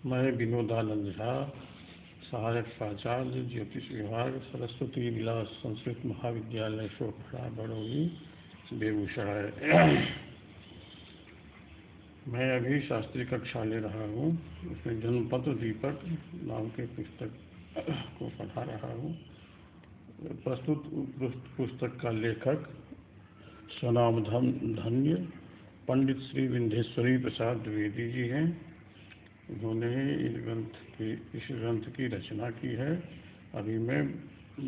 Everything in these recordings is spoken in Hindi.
मैं विनोदानंद झा, सहायक प्राचार्य ज्योतिष विभाग, सरस्वती विलास संस्कृत महाविद्यालय सोखड़ा बड़ौनी, बेगूसराय। मैं अभी शास्त्री कक्षा ले रहा हूँ। उसमें जन्मपत्र दीपक नाम के पुस्तक को पढ़ा रहा हूँ। प्रस्तुत पुस्तक का लेखक स्वनामधन धन्य पंडित श्री विंध्येश्वरी प्रसाद द्विवेदी जी हैं। उन्होंने इस ग्रंथ की रचना की है। अभी मैं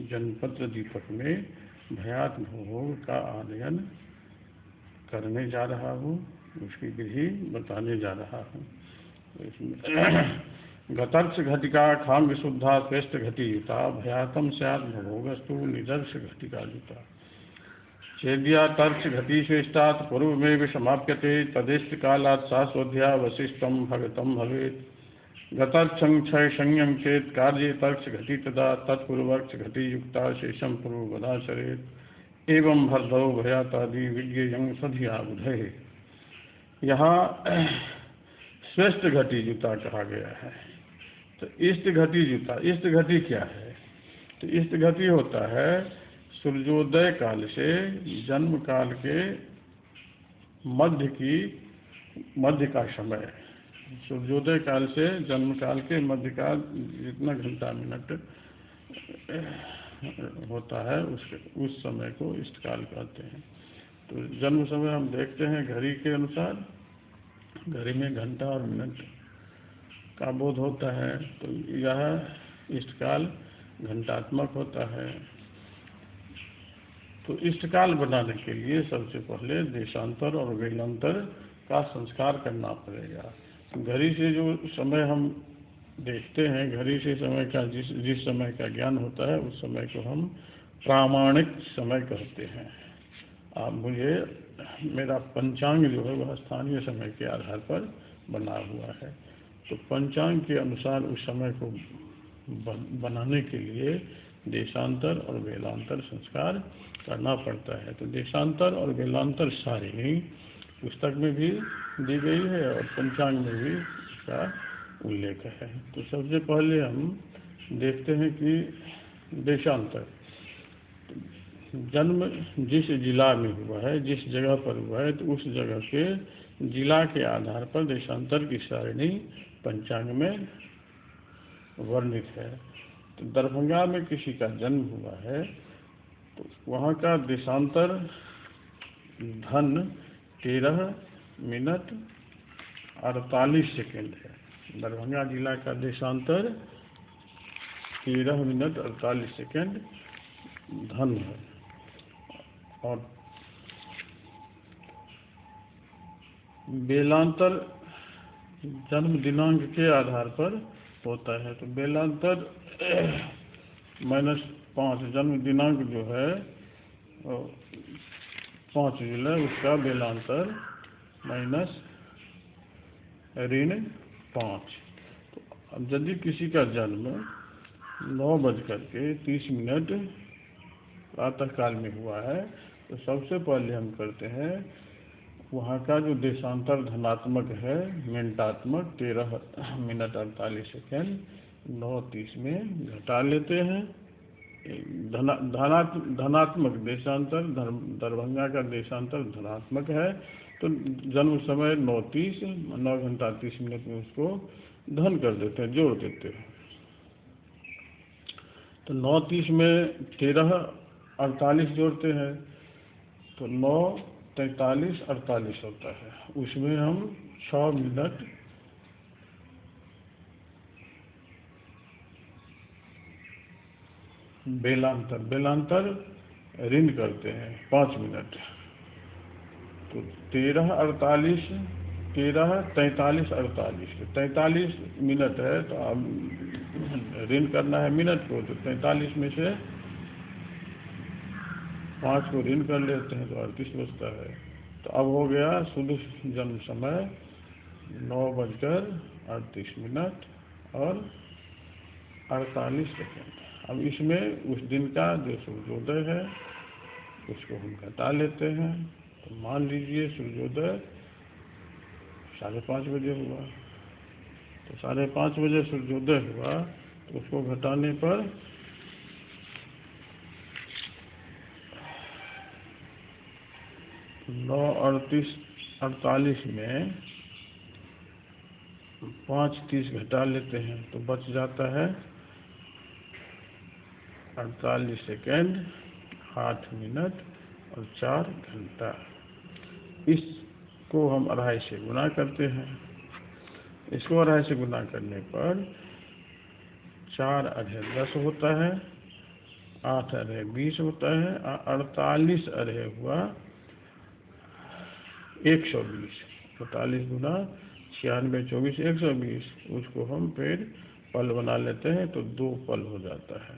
जन्मपत्र दीपक में भयात्म भोग का अध्ययन करने जा रहा हूँ, उसकी विधि बताने जा रहा हूँ। गतर्क्ष घटिका खाम विशुद्धा श्रेष्ठ घटी युता भयातम स्यात् भोगस्तु निदर्श घटिका युता चेद्या तर्क्ष घटी श्रेष्ठात् पूर्वमेव समाप्यते तदिष्ट कालात् शाश्वध्या वशिष्ठं भगतं भवेत्। गतर्क्षं क्षय संयम चेत् कार्ये तर्क्ष घटी तदा तत्पूर्वक्ष घटी युक्ता शेषं पूर्वदाचरेत् एवं भर्धौ भयातादि विज्ञेयं सधिया बुधे। यहाँ श्रेष्ठ घटी जूता कहा गया है। तो इष्ट घटी जूता, इष्ट घटी क्या है? तो इष्ट घटी होता है सूर्योदय काल से जन्म काल के मध्य का समय। सूर्योदय काल से जन्म काल के मध्य का जितना घंटा मिनट होता है उस समय को इष्ट काल कहते हैं। तो जन्म समय हम देखते हैं घड़ी के अनुसार, घड़ी में घंटा और मिनट का बोध होता है। तो यह इष्टकाल घंटात्मक होता है। तो इष्टकाल बनाने के लिए सबसे पहले देशांतर और वेलांतर का संस्कार करना पड़ेगा। घड़ी से जो समय हम देखते हैं, घड़ी से समय का जिस समय का ज्ञान होता है उस समय को हम प्रामाणिक समय कहते हैं। आप मेरा पंचांग जो है वह स्थानीय समय के आधार पर बना हुआ है। तो पंचांग के अनुसार उस समय को बनाने के लिए देशांतर और वेलांतर संस्कार करना पड़ता है। तो देशांतर और वेलांतर सारिणी पुस्तक में भी दी गई है और पंचांग में भी इसका उल्लेख है। तो सबसे पहले हम देखते हैं कि देशांतर, जन्म जिस जिला में हुआ है, जिस जगह पर हुआ है, तो उस जगह के जिला के आधार पर देशांतर की सारिणी पंचांग में वर्णित है। तो दरभंगा में किसी का जन्म हुआ है तो वहाँ का देशांतर धन 13 मिनट 48 सेकेंड है। दरभंगा जिला का देशांतर 13 मिनट 48 सेकेंड धन है। और बेलांतर जन्म दिनांक के आधार पर होता है। तो बेलांतर -5 जन्म दिनांक जो है 5 जुलाई, उसका बेलांतर -5। तो अब यदि किसी का जन्म 9:30 प्रातःकाल में हुआ है तो सबसे पहले हम करते हैं वहाँ का जो देशांतर धनात्मक है मिनटात्मक 13 मिनट 48 सेकेंड 9:30 में घटा लेते हैं। धनात्मक देशांतर दरभंगा का देशांतर धनात्मक है तो जन्म समय 9:30 9 घंटा 30 मिनट में उसको धन कर देते हैं, जोड़ देते हैं। तो 9:30 में 13 48 जोड़ते हैं तो 9 43 48 होता है। उसमें हम 6 मिनट बेलांतर ऋण करते हैं 5 मिनट। तो 13 43 43 48 43 मिनट है तो अब ऋण करना है मिनट को, तो 43 में से 5 को ऋण कर लेते हैं तो 38 बचता है। तो अब हो गया शुद्ध जन्म समय 9:38 और 48 सेकेंड। अब इसमें उस दिन का जो सूर्योदय है उसको हम घटा लेते हैं। तो मान लीजिए सूर्योदय 5:30 बजे हुआ तो 5:30 बजे सूर्योदय हुआ, तो उसको घटाने पर 9:48 में 5:30 घटा लेते हैं तो बच जाता है 48 सेकेंड, 8 मिनट और 4 घंटा। इसको हम 2.5 से गुना करते हैं। इसको 2.5 से गुना करने पर 4 अढ़े 10 होता है, 8 अढ़े 20 होता है, 48 अढ़े हुआ 120। 48 गुना 96, 24, 120। उसको हम फिर पल बना लेते हैं तो 2 पल हो जाता है।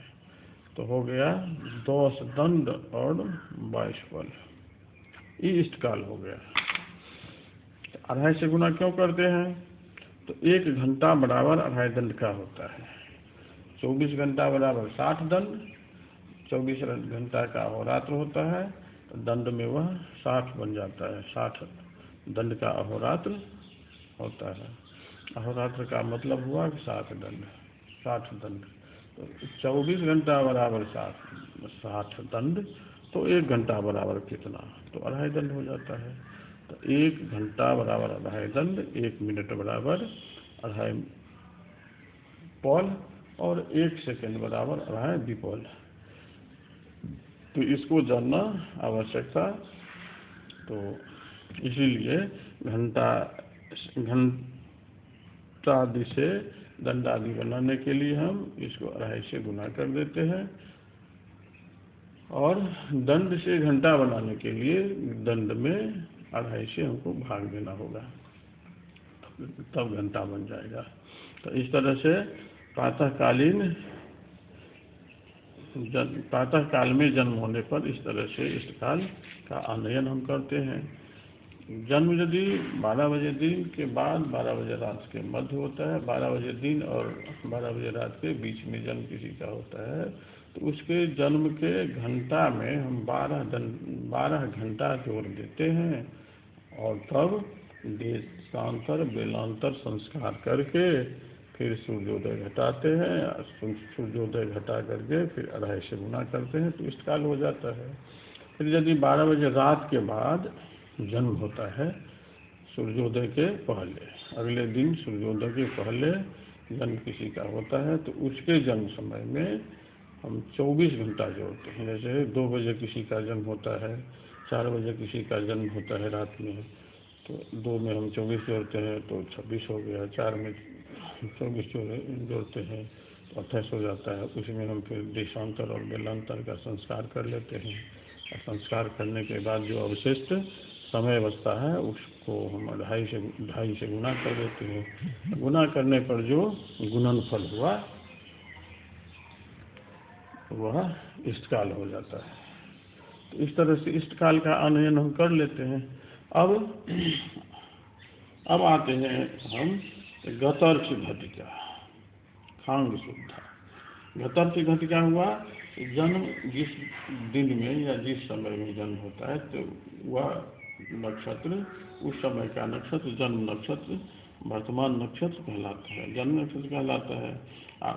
तो हो गया 10 दंड और 22 पल। ये इष्टकाल हो गया। 2.5 से गुना क्यों करते हैं? तो 1 घंटा बराबर 2.5 दंड का होता है। 24 घंटा बराबर 60 दंड, 24 घंटा का अहोरात्र होता है, तो दंड में वह 60 बन जाता है। 60 दंड का अहोरात्र होता है। अहोरात्र का मतलब हुआ कि 60 दंड, 60 दंड। तो 24 घंटा बराबर 60 दंड, तो 1 घंटा बराबर कितना? तो 2.5 दंड हो जाता है। तो 1 घंटा बराबर 2.5 दंड, 1 मिनट बराबर 2.5 पौल और 1 सेकंड बराबर 2.5 विपौल। तो इसको जानना आवश्यक था। तो इसीलिए घंटादि से दंडादि बनाने के लिए हम इसको 2.5 से गुना कर देते हैं, और दंड से घंटा बनाने के लिए दंड में 2.5 से हमको भाग देना होगा, तब घंटा बन जाएगा। तो इस तरह से प्रातः काल में जन्म होने पर इस तरह से इष्टकाल का आनयन हम करते हैं। जन्म यदि 12 बजे दिन के बाद 12 बजे रात के मध्य होता है, 12 बजे दिन और 12 बजे रात के बीच में जन्म किसी का होता है, तो उसके जन्म के घंटा में हम 12 घंटा जोड़ देते हैं, और तब देशांतर बेलांतर संस्कार करके फिर सूर्योदय घटाते हैं। सूर्योदय घटा करके फिर 2.5 से गुना करते हैं, तो इष्टकाल हो जाता है। फिर यदि 12 बजे रात के बाद जन्म होता है, सूर्योदय के पहले, अगले दिन सूर्योदय के पहले जन्म किसी का होता है, तो उसके जन्म समय में हम 24 घंटा जोड़ते हैं। जैसे 2 बजे किसी का जन्म होता है, 4 बजे किसी का जन्म होता है रात में, तो 2 में हम 24 जोड़ते हैं तो 26 हो गया, 4 में 24 जोड़ते हैं तो 28 हो जाता है। उसमें हम फिर देशांतर और बेलांतर का संस्कार कर लेते हैं, और संस्कार करने के बाद जो अवशिष्ट समय बचता है उसको हम 2.5 से गुना कर देते हैं। गुना करने पर जो गुणनफल हुआ वह इष्टकाल हो जाता है। तो इस तरह से इष्टकाल का आनयन हम कर लेते हैं। अब आते हैं हम गतर्थ घटिका, खांग शुद्धा। गतर्थ घटिका हुआ जन्म जिस दिन में या जिस समय में जन्म होता है, तो वह नक्षत्र, उस समय का नक्षत्र जन्म नक्षत्र वर्तमान नक्षत्र कहलाता है, जन्म नक्षत्र कहलाता है।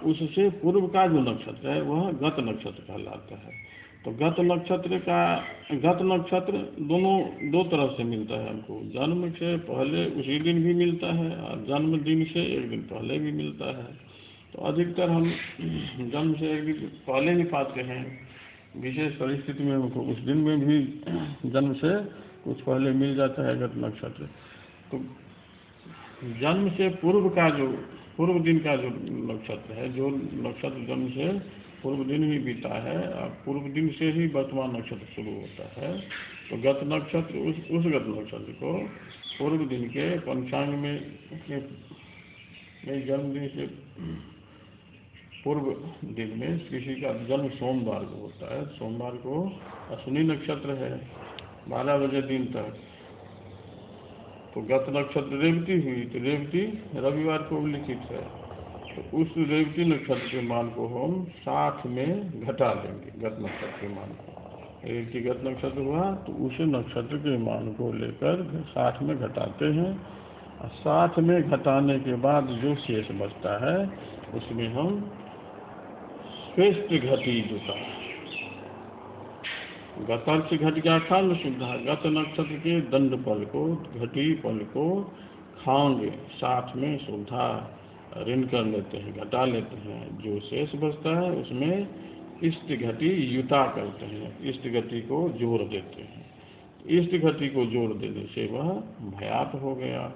उससे पूर्व का जो नक्षत्र है वह गत नक्षत्र कहलाता है। तो गत नक्षत्र दो तरह से मिलता है हमको। जन्म से पहले उसी दिन भी मिलता है, और जन्म दिन से 1 दिन पहले भी मिलता है। तो अधिकतर हम जन्म से 1 दिन पहले ही पाते हैं। विशेष परिस्थिति में हमको उस दिन में भी जन्म से कुछ पहले मिल जाता है गत नक्षत्र। तो जन्म से पूर्व दिन का जो नक्षत्र है, जो नक्षत्र जन्म से पूर्व दिन ही बीता है, और पूर्व दिन से ही वर्तमान नक्षत्र शुरू होता है, तो गत नक्षत्र उस गत नक्षत्र को पूर्व दिन के पंचांग में जन्मदिन से पूर्व दिन में किसी का जन्म सोमवार को होता है, सोमवार को अश्विनी नक्षत्र है 12 बजे दिन तक, तो गत नक्षत्र रेवती हुई, तो रेवती रविवार को उल्लिखित है, तो उस रेवती नक्षत्र के मान को हम 60 में घटा लेंगे। गत नक्षत्र के मान को, रेवती गत नक्षत्र हुआ तो उस नक्षत्र के मान को लेकर 60 में घटाते हैं, साथ में घटाने के बाद जो शेष बचता है उसमें हम श्रेष्ठ घटी जुटा, गतर्थ घट क्या खान शुद्धा, गत नक्षत्र के दंड पल को, घटी पल को खाओगे, साथ में शुद्धा ऋण कर लेते हैं, घटा लेते हैं। जो शेष बचता है उसमें इष्ट घटी युता करते हैं, इष्ट घटी को जोड़ देते हैं। इष्ट घटी को जोड़ देने से वह भयात हो गया।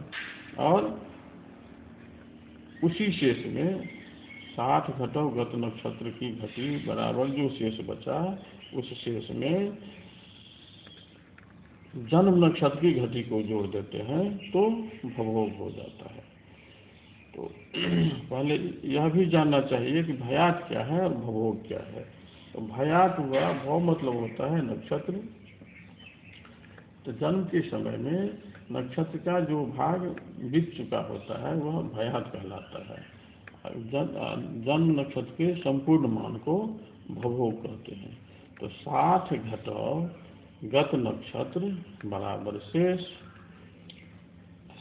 और उसी शेष में 60 घटों गत नक्षत्र की घटी बराबर जो शेष बचा, उस शेष में जन्म नक्षत्र की घटी को जोड़ देते हैं तो भवभोग हो जाता है। तो पहले यह भी जानना चाहिए कि भयात क्या है और भवभोग क्या है। तो भयात हुआ, भव मतलब होता है नक्षत्र। तो जन्म के समय में नक्षत्र का जो भाग बीत चुका होता है वह भयात कहलाता है। जन्म नक्षत्र के संपूर्ण मान को भवभोग कहते हैं। तो 60 घटों गत नक्षत्र बराबर शेष,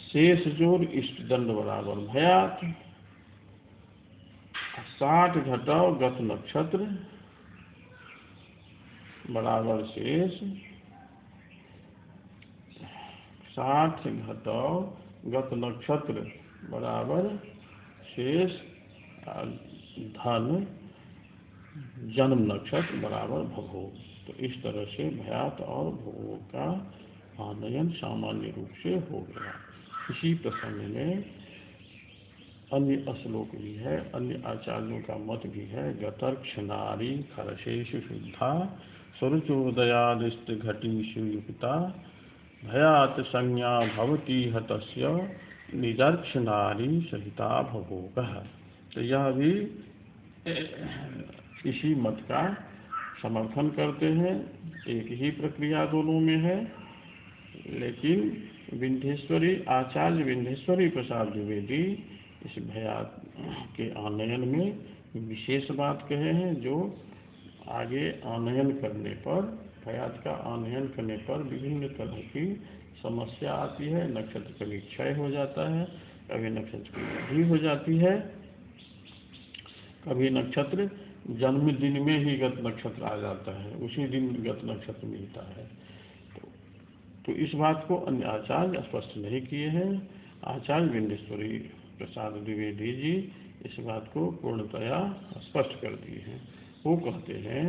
शेष जोड़ इष्ट दंड बराबर भयात, 60 घटों गत नक्षत्र बराबर शेष, 60 घटों गत नक्षत्र बराबर शेष, धन जन्म नक्षत्र बराबर भवभोग। तो इस तरह से भयात और भवभोग का आनयन सामान्य रूप से हो गया। इसी प्रसंग में अन्य श्लोक भी है, अन्य आचार्यों का मत भी है। गतर्क्षणारी खरशेषु शुद्धा स्वरुचोदयादिष्ट घटीषु युक्ता भयात संज्ञा भवती हतस्य निजर्क्षणारी सहिता भवभोगः। तो यह भी इसी मत का समर्थन करते हैं। एक ही प्रक्रिया दोनों में है, लेकिन विंध्येश्वरी आचार्य विंध्येश्वरी प्रसाद द्विवेदी इस भयात के आनयन में विशेष बात कहे हैं, जो आगे आनयन करने पर, भयात का आनयन करने पर विभिन्न तरह की समस्या आती है। नक्षत्र कभी क्षय हो जाता है, कभी नक्षत्र की वृद्धि हो जाती है, कभी नक्षत्र जन्मदिन में ही गत नक्षत्र आ जाता है, उसी दिन गत नक्षत्र मिलता है। तो इस बात को अन्य आचार्य स्पष्ट नहीं किए हैं। आचार्य विंध्येश्वरी प्रसाद द्विवेदी जी इस बात को पूर्णतया स्पष्ट कर दिए हैं। वो कहते हैं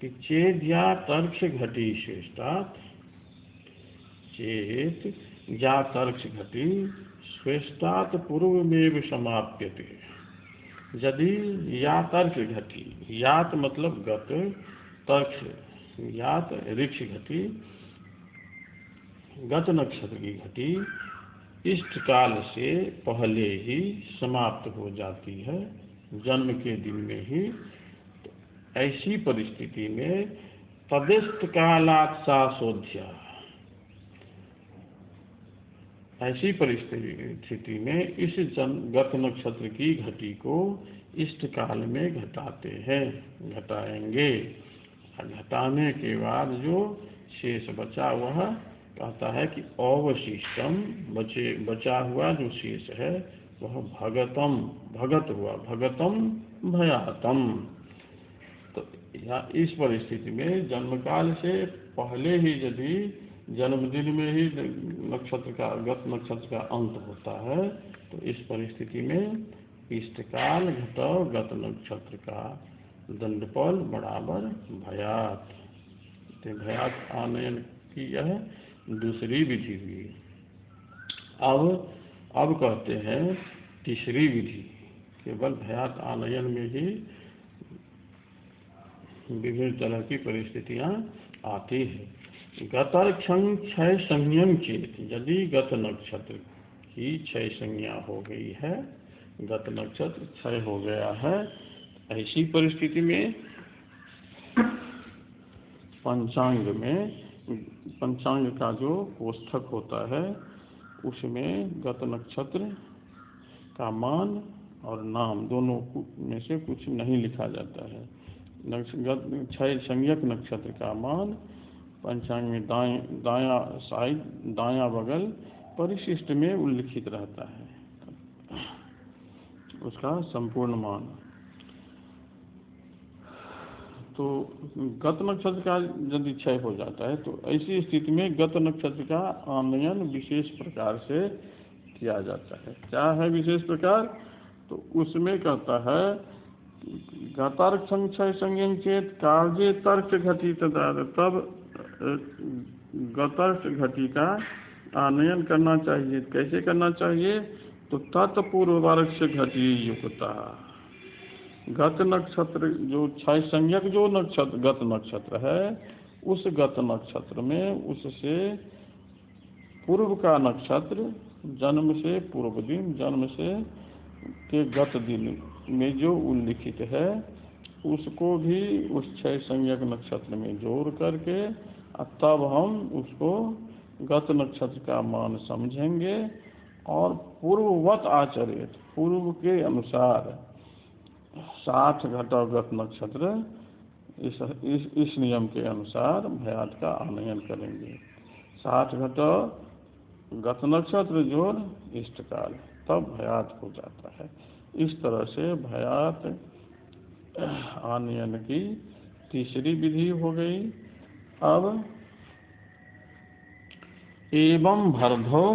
कि चेद्या तर्क्ष घटी श्रेष्ठात्, चेत या तर्क्ष घटी श्रेष्ठात् पूर्वमेव समाप्यते। यदि या तर्क घटी, यात मतलब गत, तर्क्ष यात ऋक्ष घटी, गत नक्षत्र की घटी इष्ट काल से पहले ही समाप्त हो जाती है, जन्म के दिन में ही। तो ऐसी परिस्थिति में तदिष्ट कालात् सा शोध्या, ऐसी परिस्थिति में इस गत नक्षत्र की घटी को इष्ट काल में घटाते हैं, घटाएंगे। घटाने के बाद जो शेष बचा वह कहता है कि अवशिष्टम, बचा हुआ जो शेष है वह भगतम, भगत हुआ, भगतम भयातम। तो इस परिस्थिति में जन्मकाल से पहले ही यदि जन्मदिन में ही नक्षत्र का, गत नक्षत्र का अंत होता है, तो इस परिस्थिति में इष्टकाल घटो गत नक्षत्र का दंडफल बराबर भयात। तो भयात आनयन की यह दूसरी विधि हुई। अब कहते हैं तीसरी विधि। केवल भयात आनयन में ही विभिन्न तरह की परिस्थितियां आती हैं। गतर्क्षण क्षय संज्ञम चेत, यदि गत नक्षत्र की क्षय संज्ञा हो गई है, गत नक्षत्र क्षय हो गया है, ऐसी परिस्थिति में पंचांग का जो कोष्ठक होता है उसमें गत नक्षत्र का मान और नाम दोनों में से कुछ नहीं लिखा जाता है। क्षय संज्ञक नक्षत्र का मान पंचांग में दायां साइड, दायां बगल परिशिष्ट में उल्लिखित रहता है, उसका संपूर्ण मान। तो गत नक्षत्र का यदि क्षय हो जाता है तो ऐसी स्थिति में गत नक्षत्र का आनयन विशेष प्रकार से किया जाता है। क्या है विशेष प्रकार? तो उसमें कहता है गतर्क संक्षय संज्ञन चेत कार्य तर्क घटी तथा, तब गतर्क घटी का आनयन करना चाहिए। कैसे करना चाहिए? तो तत्पूर्ववर्ग से घटी युक्ता, गत नक्षत्र जो क्षय संज्ञक जो नक्षत्र गत नक्षत्र है, उस गत नक्षत्र में उससे पूर्व का नक्षत्र जन्म से पूर्व दिन, जन्म से के गत दिन में जो उल्लिखित है उसको भी उस क्षय संज्ञक नक्षत्र में जोड़ करके तब हम उसको गत नक्षत्र का मान समझेंगे और पूर्ववत आचरित, पूर्व के अनुसार 60 घटा गत नक्षत्र इस नियम के अनुसार भयात का आनयन करेंगे। 60 घटा गत नक्षत्र जोड़ इष्टकाल, तब भयात हो जाता है। इस तरह से भयात आनयन की तीसरी विधि हो गई। अब एवं भरधो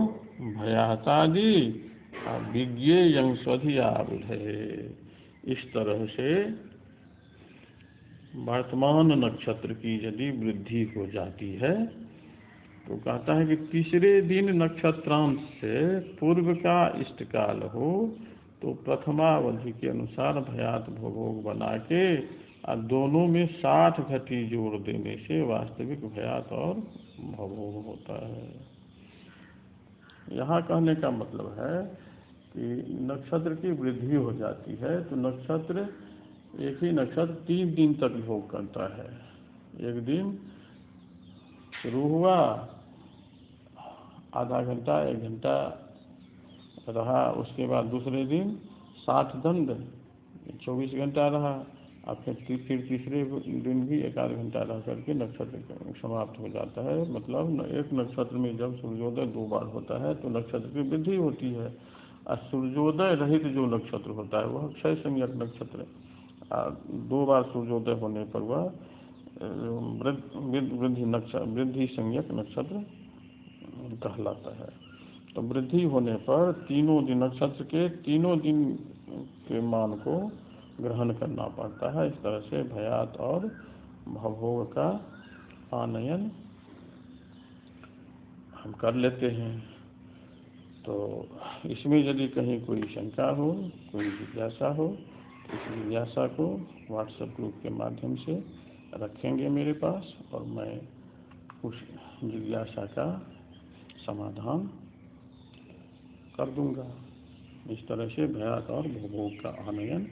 भयातादि विज्ञेयं स्वधियावृधे, इस तरह से वर्तमान नक्षत्र की यदि वृद्धि हो जाती है तो कहता है कि तीसरे दिन नक्षत्रांत से पूर्व का इष्टकाल हो तो प्रथमावधि के अनुसार भयात भोग बना के और दोनों में 60 घटी जोड़ देने से वास्तविक भयात और भोग होता है। यहाँ कहने का मतलब है कि नक्षत्र की वृद्धि हो जाती है तो नक्षत्र, एक ही नक्षत्र 3 दिन तक भोग करता है। एक दिन शुरू हुआ, आधा घंटा 1 घंटा रहा, उसके बाद दूसरे दिन 60 दंड 24 घंटा रहा, और फिर तीसरे दिन भी 1 आध घंटा रह करके नक्षत्र समाप्त हो जाता है। मतलब एक नक्षत्र में जब सूर्योदय 2 बार होता है तो नक्षत्र की वृद्धि होती है, और सूर्योदय रहित जो नक्षत्र होता है वह क्षय संज्ञक नक्षत्र, 2 बार सूर्योदय होने पर वह वृद्धि संज्ञक नक्षत्र कहलाता है। तो वृद्धि होने पर तीनों दिन नक्षत्र के तीनों दिन के मान को ग्रहण करना पड़ता है। इस तरह से भयात और भवभोग का आनयन हम कर लेते हैं। तो इसमें यदि कहीं कोई शंका हो, कोई जिज्ञासा हो, तो इस जिज्ञासा को व्हाट्सएप ग्रुप के माध्यम से रखेंगे मेरे पास, और मैं उस जिज्ञासा का समाधान कर दूंगा। इस तरह से भयात और भवभोग का आनयन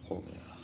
हो गया।